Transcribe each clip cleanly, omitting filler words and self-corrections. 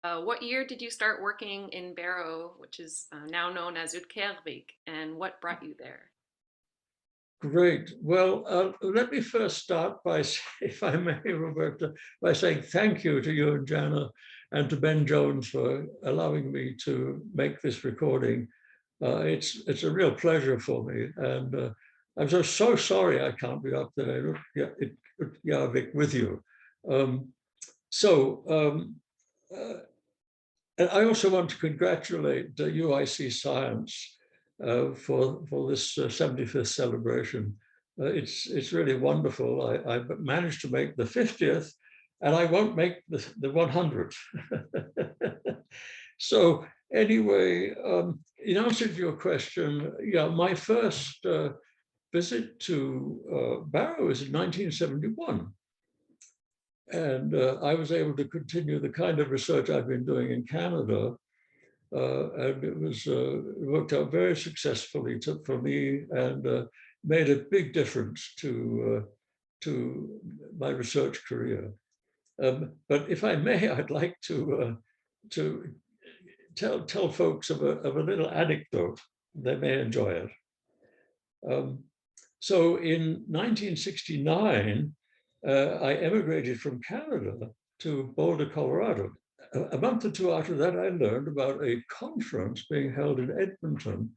What year did you start working in Barrow, which is now known as Utkeervik, and what brought you there? Great. Well, let me first start by, if I may, Roberta, by saying thank you to you and Jana and to Ben Jones for allowing me to make this recording. It's a real pleasure for me, and I'm so sorry I can't be up there, Yarvik, with you. Um, so, uh, and I also want to congratulate UIC Science for this 75th celebration. It's really wonderful. I managed to make the 50th, and I won't make the 100th. So anyway, in answer to your question, yeah, my first visit to Barrow was in 1971. And I was able to continue the kind of research I've been doing in Canada. And it worked out very successfully for me and made a big difference to my research career. But if I may, I'd like to tell folks of a little anecdote. They may enjoy it. Um, so in 1969, I emigrated from Canada to Boulder, Colorado. A month or two after that, I learned about a conference being held in Edmonton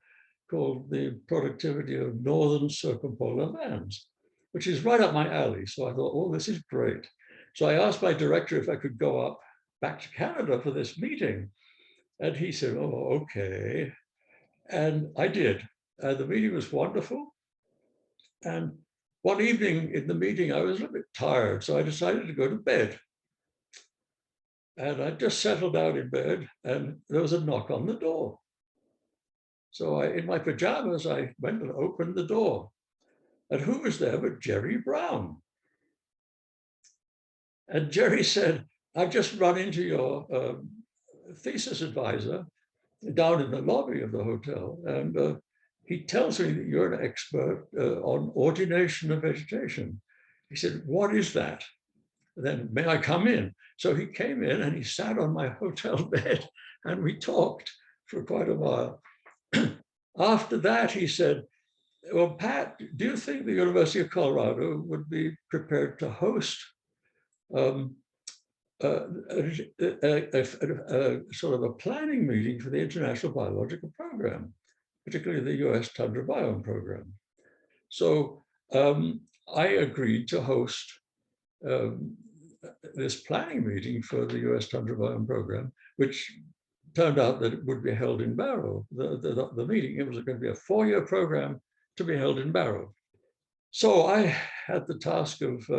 called the Productivity of Northern Circumpolar Lands, which is right up my alley. So I thought, oh, this is great. So I asked my director if I could go up back to Canada for this meeting. And he said, oh, okay. And I did. The meeting was wonderful. And one evening in the meeting, I was a little bit tired, so I decided to go to bed. And I just settled down in bed, and there was a knock on the door. So in my pajamas, I went and opened the door. And who was there but Jerry Brown? And Jerry said, I've just run into your thesis advisor down in the lobby of the hotel, and he tells me that you're an expert on ordination of vegetation. He said, what is that? And then, may I come in? So he came in and he sat on my hotel bed and we talked for quite a while. After that, he said, well, Pat, do you think the University of Colorado would be prepared to host um, sort of a planning meeting for the International Biological Program, particularly the US Tundra Biome Program? So I agreed to host um, this planning meeting for the US Tundra Biome Program, which turned out that it would be held in Barrow. The meeting, it was going to be a 4-year program to be held in Barrow. So I had the task of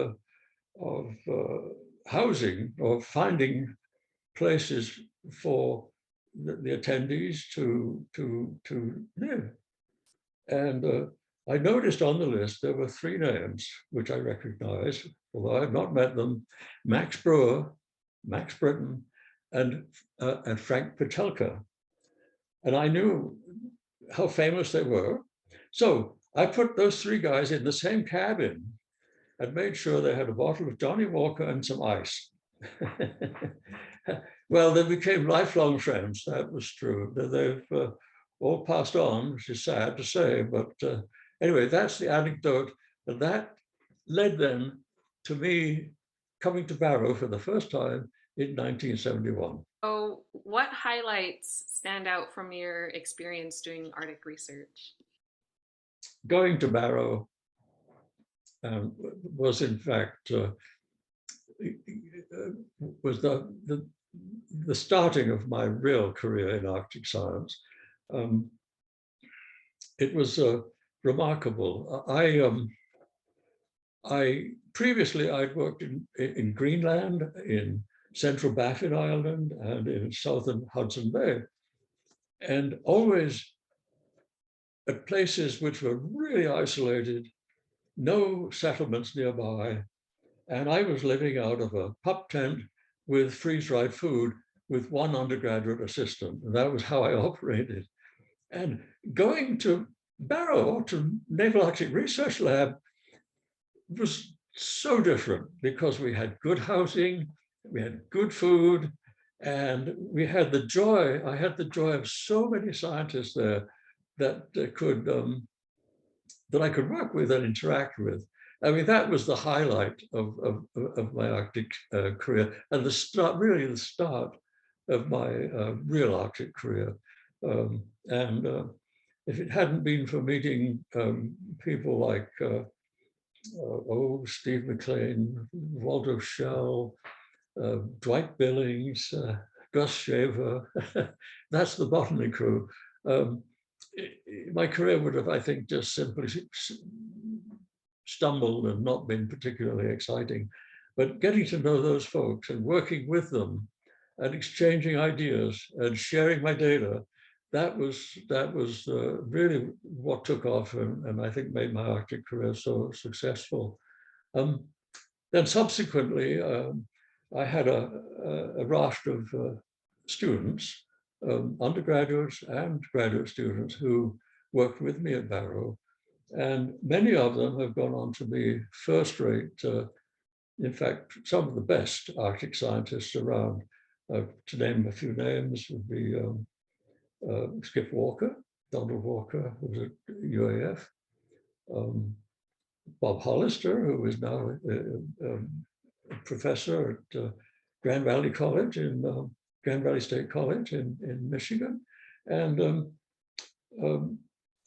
housing or finding places for the attendees to live. And I noticed on the list there were 3 names which I recognize, although I've not met them: Max Brewer, Max Britton, and Frank Petelka. And I knew how famous they were. So I put those 3 guys in the same cabin and made sure they had a bottle of Johnny Walker and some ice. Well, they became lifelong friends. That was true. They've all passed on, which is sad to say. But anyway, that's the anecdote. And that led then to me coming to Barrow for the first time in 1971. So, what highlights stand out from your experience doing Arctic research? Going to Barrow was in fact was the starting of my real career in Arctic science. Um, it was remarkable. I previously I'd worked in Greenland, in Central Baffin Island, and in southern Hudson Bay, and always at places which were really isolated, no settlements nearby, and I was living out of a pup tent with freeze-dried food with one undergraduate assistant, and that was how I operated. And going to Barrow, to Naval Arctic Research Lab, was so different because we had good housing, we had good food, And I had the joy of so many scientists there that that I could work with and interact with. I mean, that was the highlight of my Arctic career, and really the start of my real Arctic career. And if it hadn't been for meeting people like Steve McLean, Waldo Shell, Dwight Billings, Gus Shaver, that's the botany crew. My career would have, I think, just simply stumbled and not been particularly exciting. But getting to know those folks and working with them and exchanging ideas and sharing my data, that was really what took off and I think made my Arctic career so successful. Then subsequently, I had a raft of students, undergraduates and graduate students who worked with me at Barrow. And many of them have gone on to be first-rate, in fact, some of the best Arctic scientists around. To name a few names would be Skip Walker, Donald Walker, who was at UAF, Bob Hollister, who is now a professor at Grand Valley College Grand Valley State College in Michigan, and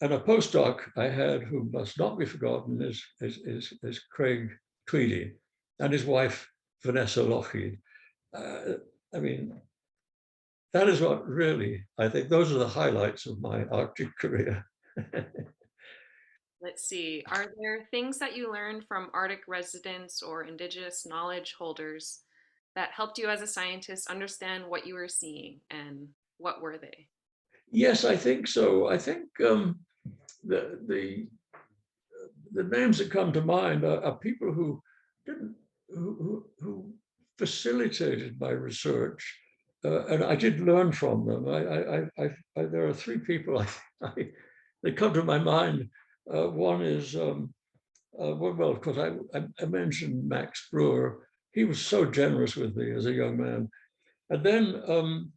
a postdoc I had who must not be forgotten is Craig Tweedy and his wife Vanessa Lougheed. I mean, that is what really, I think those are the highlights of my Arctic career. Let's see. Are there things that you learned from Arctic residents or indigenous knowledge holders that helped you as a scientist understand what you were seeing, and what were they? Yes, I think so. I think the, the the names that come to mind are people who didn't who facilitated my research, and I did learn from them. There are three people that come to my mind. One is well, of course, I mentioned Max Brewer. He was so generous with me as a young man, and then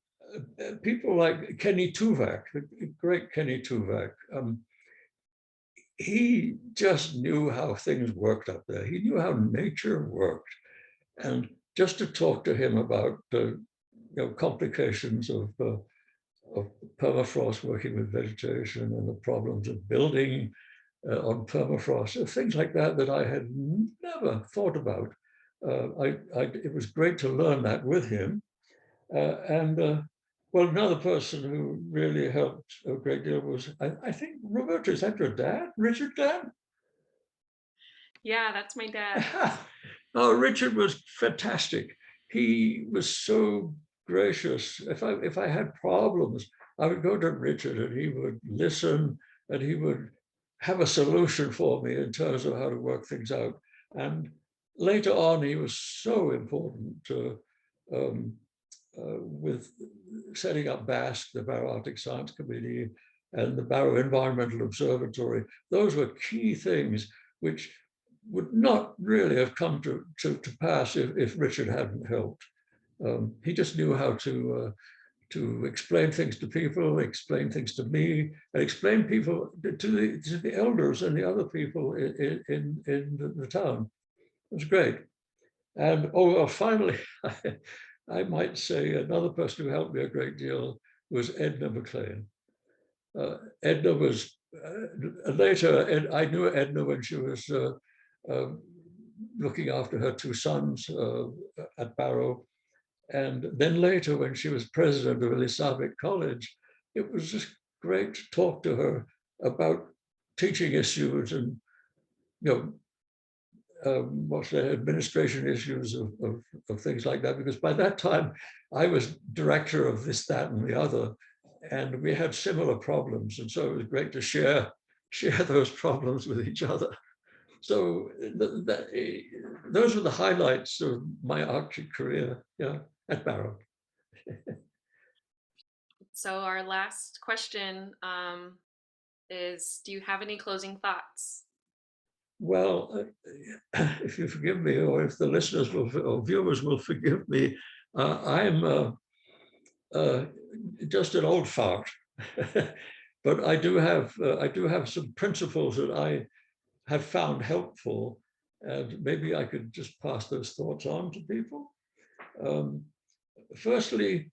people like Kenny Tuvak, the great Kenny Tuvak. He just knew how things worked up there. He knew how nature worked. And just to talk to him about the complications of permafrost working with vegetation and the problems of building on permafrost, things like that that I had never thought about. It was great to learn that with him. And well, another person who really helped a great deal was, I think, Roberta, is that your dad, Richard Dan? Yeah, that's my dad. Oh, Richard was fantastic. He was so gracious. If I had problems, I would go to Richard and he would listen and he would have a solution for me in terms of how to work things out. And later on, he was so important with setting up BASC, the Barrow Arctic Science Committee, and the Barrow Environmental Observatory. Those were key things which would not really have come to pass if Richard hadn't helped. He just knew how to explain things to people, explain things to me, and explain people to the elders and the other people in the town. It was great. And well, finally, I might say another person who helped me a great deal was Edna McLean. Edna was later, I knew Edna when she was looking after her two sons at Barrow. And then later, when she was president of Elisabeth College, it was just great to talk to her about teaching issues and, what's the administration issues of things like that. Because by that time, I was director of this, that, and the other, and we had similar problems. And so it was great to share those problems with each other. So those were the highlights of my Arctic career, at Barrow. So our last question is, do you have any closing thoughts? Well, if you forgive me, or if the listeners or viewers will forgive me, I'm uh, just an old fart. But I do have some principles that I have found helpful, and maybe I could just pass those thoughts on to people. Um, Firstly,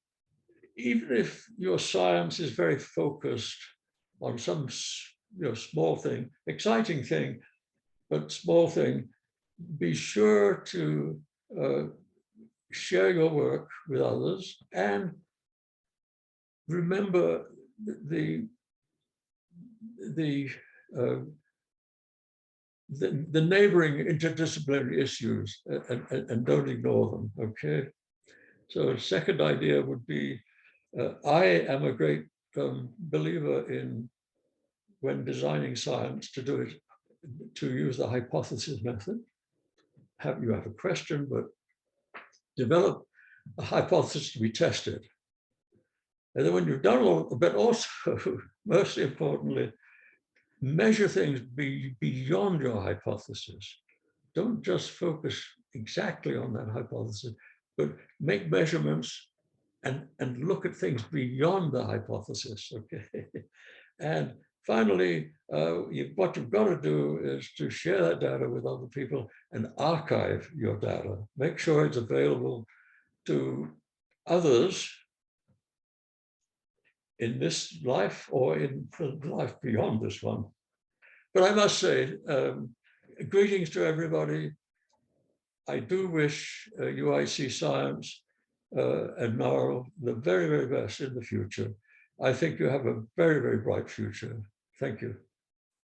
even if your science is very focused on some small thing, exciting thing, but small thing, be sure to uh, share your work with others and remember the the uh, the neighboring interdisciplinary issues, and don't ignore them. Okay. So a second idea would be, I am a great believer in, when designing science, to use the hypothesis method. You have a question, but develop a hypothesis to be tested. And then when you've done all, but also, most importantly, measure things beyond your hypothesis. Don't just focus exactly on that hypothesis, but make measurements and look at things beyond the hypothesis, okay? And finally, what you've got to do is to share that data with other people and archive your data. Make sure it's available to others in this life or in life beyond this one. But I must say, greetings to everybody. I do wish UIC Science and NARL the very, very best in the future. I think you have a very, very bright future. Thank you.